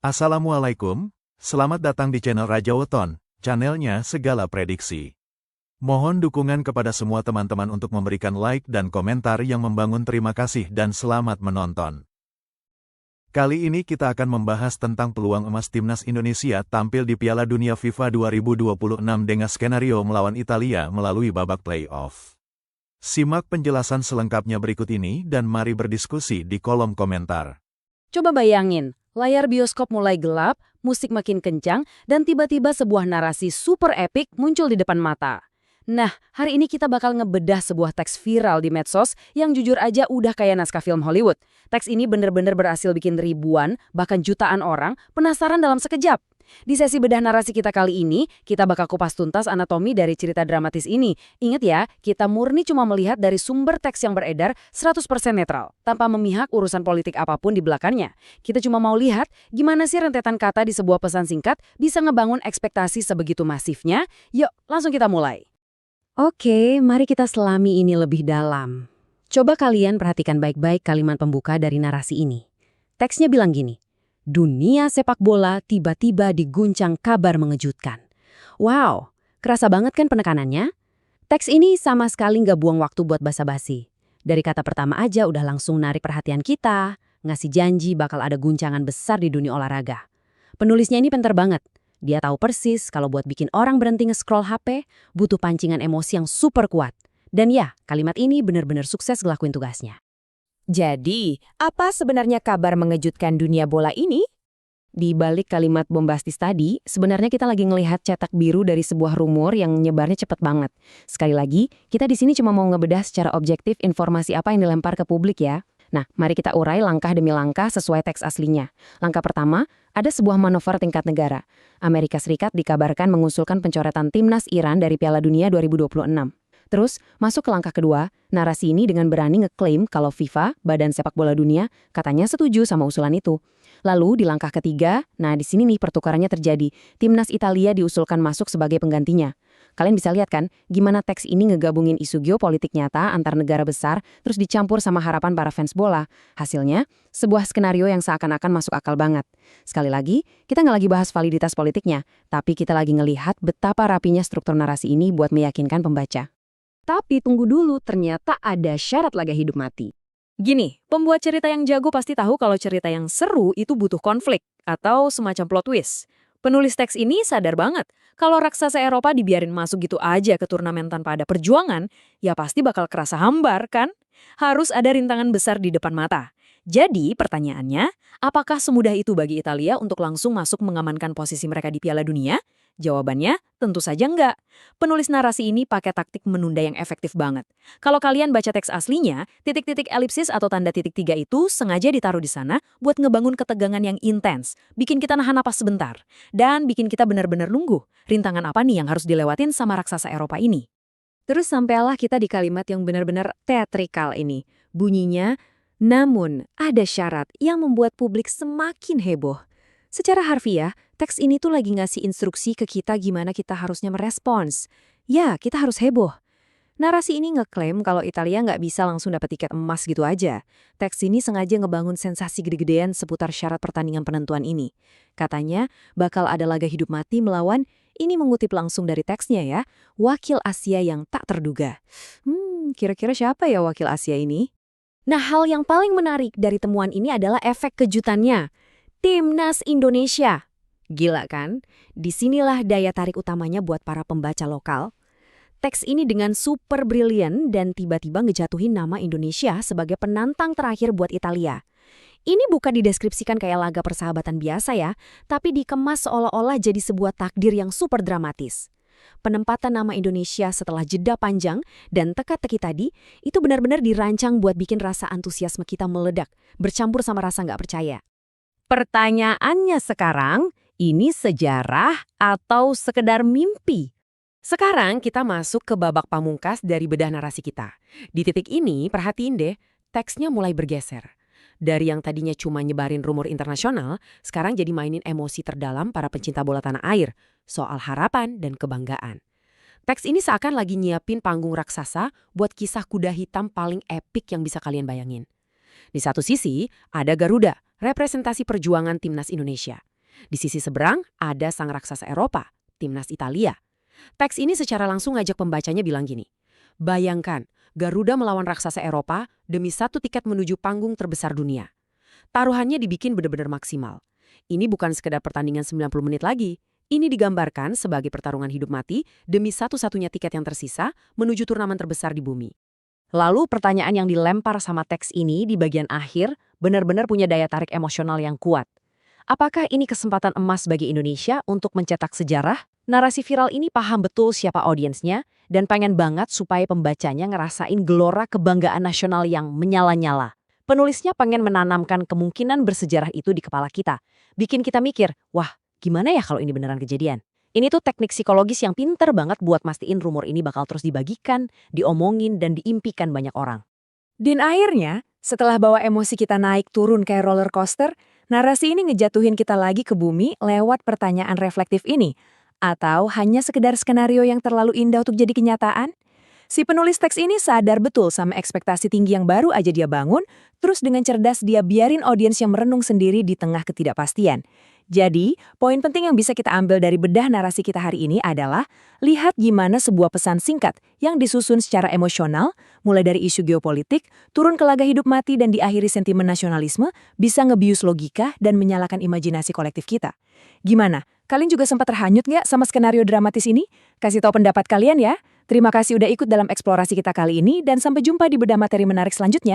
Assalamualaikum, selamat datang di channel Raja Weton, channelnya segala prediksi. Mohon dukungan kepada semua teman-teman untuk memberikan like dan komentar yang membangun. Terima kasih dan selamat menonton. Kali ini kita akan membahas tentang peluang emas timnas Indonesia tampil di Piala Dunia FIFA 2026 dengan skenario melawan Italia melalui babak playoff. Simak penjelasan selengkapnya berikut ini dan mari berdiskusi di kolom komentar. Coba bayangin, layar bioskop mulai gelap, musik makin kencang, dan tiba-tiba sebuah narasi super epik muncul di depan mata. Nah, hari ini kita bakal ngebedah sebuah teks viral di medsos yang jujur aja udah kayak naskah film Hollywood. Teks ini bener-bener berhasil bikin ribuan, bahkan jutaan orang penasaran dalam sekejap. Di sesi bedah narasi kita kali ini, kita bakal kupas tuntas anatomi dari cerita dramatis ini. Ingat ya, kita murni cuma melihat dari sumber teks yang beredar 100% netral, tanpa memihak urusan politik apapun di belakangnya. Kita cuma mau lihat gimana sih rentetan kata di sebuah pesan singkat bisa ngebangun ekspektasi sebegitu masifnya. Yuk, langsung kita mulai. Oke, mari kita selami ini lebih dalam. Coba kalian perhatikan baik-baik kalimat pembuka dari narasi ini. Teksnya bilang gini, dunia sepak bola tiba-tiba diguncang kabar mengejutkan. Wow, kerasa banget kan penekanannya? Teks ini sama sekali nggak buang waktu buat basa-basi. Dari kata pertama aja udah langsung narik perhatian kita, ngasih janji bakal ada guncangan besar di dunia olahraga. Penulisnya ini pinter banget. Dia tahu persis kalau buat bikin orang berhenti nge-scroll HP, butuh pancingan emosi yang super kuat. Dan ya, kalimat ini benar-benar sukses ngelakuin tugasnya. Jadi, apa sebenarnya kabar mengejutkan dunia bola ini? Di balik kalimat bombastis tadi, sebenarnya kita lagi ngelihat cetak biru dari sebuah rumor yang nyebarnya cepet banget. Sekali lagi, kita di sini cuma mau ngebedah secara objektif informasi apa yang dilempar ke publik ya. Nah, mari kita urai langkah demi langkah sesuai teks aslinya. Langkah pertama, ada sebuah manuver tingkat negara. Amerika Serikat dikabarkan mengusulkan pencoretan timnas Iran dari Piala Dunia 2026. Terus, masuk ke langkah kedua, narasi ini dengan berani ngeklaim kalau FIFA, Badan Sepak Bola Dunia, katanya setuju sama usulan itu. Lalu di langkah ketiga, nah di sini nih pertukarannya terjadi. Timnas Italia diusulkan masuk sebagai penggantinya. Kalian bisa lihat kan, gimana teks ini ngegabungin isu geopolitik nyata antar negara besar, terus dicampur sama harapan para fans bola. Hasilnya, sebuah skenario yang seakan-akan masuk akal banget. Sekali lagi, kita nggak lagi bahas validitas politiknya, tapi kita lagi ngelihat betapa rapinya struktur narasi ini buat meyakinkan pembaca. Tapi tunggu dulu, ternyata ada syarat laga hidup mati. Gini, pembuat cerita yang jago pasti tahu kalau cerita yang seru itu butuh konflik atau semacam plot twist. Penulis teks ini sadar banget, kalau raksasa Eropa dibiarin masuk gitu aja ke turnamen tanpa ada perjuangan, ya pasti bakal kerasa hambar kan? Harus ada rintangan besar di depan mata. Jadi pertanyaannya, apakah semudah itu bagi Italia untuk langsung masuk mengamankan posisi mereka di Piala Dunia? Jawabannya, tentu saja enggak. Penulis narasi ini pakai taktik menunda yang efektif banget. Kalau kalian baca teks aslinya, titik-titik elipsis atau tanda titik 3 itu sengaja ditaruh di sana buat ngebangun ketegangan yang intens, bikin kita nahan napas sebentar, dan bikin kita benar-benar nunggu rintangan apa nih yang harus dilewatin sama raksasa Eropa ini. Terus sampailah kita di kalimat yang benar-benar teatrikal ini. Bunyinya, namun ada syarat yang membuat publik semakin heboh. Secara harfiah, teks ini tuh lagi ngasih instruksi ke kita gimana kita harusnya merespons. Ya, kita harus heboh. Narasi ini ngeklaim kalau Italia nggak bisa langsung dapat tiket emas gitu aja. Teks ini sengaja ngebangun sensasi gede-gedean seputar syarat pertandingan penentuan ini. Katanya, bakal ada laga hidup mati melawan, ini mengutip langsung dari teksnya ya, wakil Asia yang tak terduga. Kira-kira siapa ya wakil Asia ini? Nah, hal yang paling menarik dari temuan ini adalah efek kejutannya. Timnas Indonesia. Gila kan? Disinilah daya tarik utamanya buat para pembaca lokal. Teks ini dengan super brilian dan tiba-tiba ngejatuhin nama Indonesia sebagai penantang terakhir buat Italia. Ini bukan dideskripsikan kayak laga persahabatan biasa ya, tapi dikemas seolah-olah jadi sebuah takdir yang super dramatis. Penempatan nama Indonesia setelah jeda panjang dan teka-teki tadi, itu benar-benar dirancang buat bikin rasa antusiasme kita meledak, bercampur sama rasa nggak percaya. Pertanyaannya sekarang, ini sejarah atau sekedar mimpi? Sekarang kita masuk ke babak pamungkas dari bedah narasi kita. Di titik ini, perhatiin deh, teksnya mulai bergeser. Dari yang tadinya cuma nyebarin rumor internasional, sekarang jadi mainin emosi terdalam para pencinta bola tanah air, soal harapan dan kebanggaan. Teks ini seakan lagi nyiapin panggung raksasa buat kisah kuda hitam paling epik yang bisa kalian bayangin. Di satu sisi, ada Garuda, representasi perjuangan timnas Indonesia. Di sisi seberang ada sang raksasa Eropa, timnas Italia. Teks ini secara langsung ngajak pembacanya bilang gini, bayangkan Garuda melawan raksasa Eropa demi satu tiket menuju panggung terbesar dunia. Taruhannya dibikin benar-benar maksimal. Ini bukan sekedar pertandingan 90 menit lagi. Ini digambarkan sebagai pertarungan hidup mati demi satu-satunya tiket yang tersisa menuju turnamen terbesar di bumi. Lalu pertanyaan yang dilempar sama teks ini di bagian akhir benar-benar punya daya tarik emosional yang kuat. Apakah ini kesempatan emas bagi Indonesia untuk mencetak sejarah? Narasi viral ini paham betul siapa audiensnya dan pengen banget supaya pembacanya ngerasain gelora kebanggaan nasional yang menyala-nyala. Penulisnya pengen menanamkan kemungkinan bersejarah itu di kepala kita. Bikin kita mikir, wah gimana ya kalau ini beneran kejadian? Ini tuh teknik psikologis yang pinter banget buat mastiin rumor ini bakal terus dibagikan, diomongin, dan diimpikan banyak orang. Dan akhirnya, setelah bawa emosi kita naik turun kayak roller coaster, narasi ini ngejatuhin kita lagi ke bumi lewat pertanyaan reflektif ini. Atau hanya sekedar skenario yang terlalu indah untuk jadi kenyataan? Si penulis teks ini sadar betul sama ekspektasi tinggi yang baru aja dia bangun, terus dengan cerdas dia biarin audiens yang merenung sendiri di tengah ketidakpastian. Jadi, poin penting yang bisa kita ambil dari bedah narasi kita hari ini adalah lihat gimana sebuah pesan singkat yang disusun secara emosional, mulai dari isu geopolitik, turun ke laga hidup mati dan diakhiri sentimen nasionalisme, bisa ngebius logika dan menyalakan imajinasi kolektif kita. Gimana? Kalian juga sempat terhanyut nggak sama skenario dramatis ini? Kasih tahu pendapat kalian ya. Terima kasih udah ikut dalam eksplorasi kita kali ini dan sampai jumpa di bedah materi menarik selanjutnya.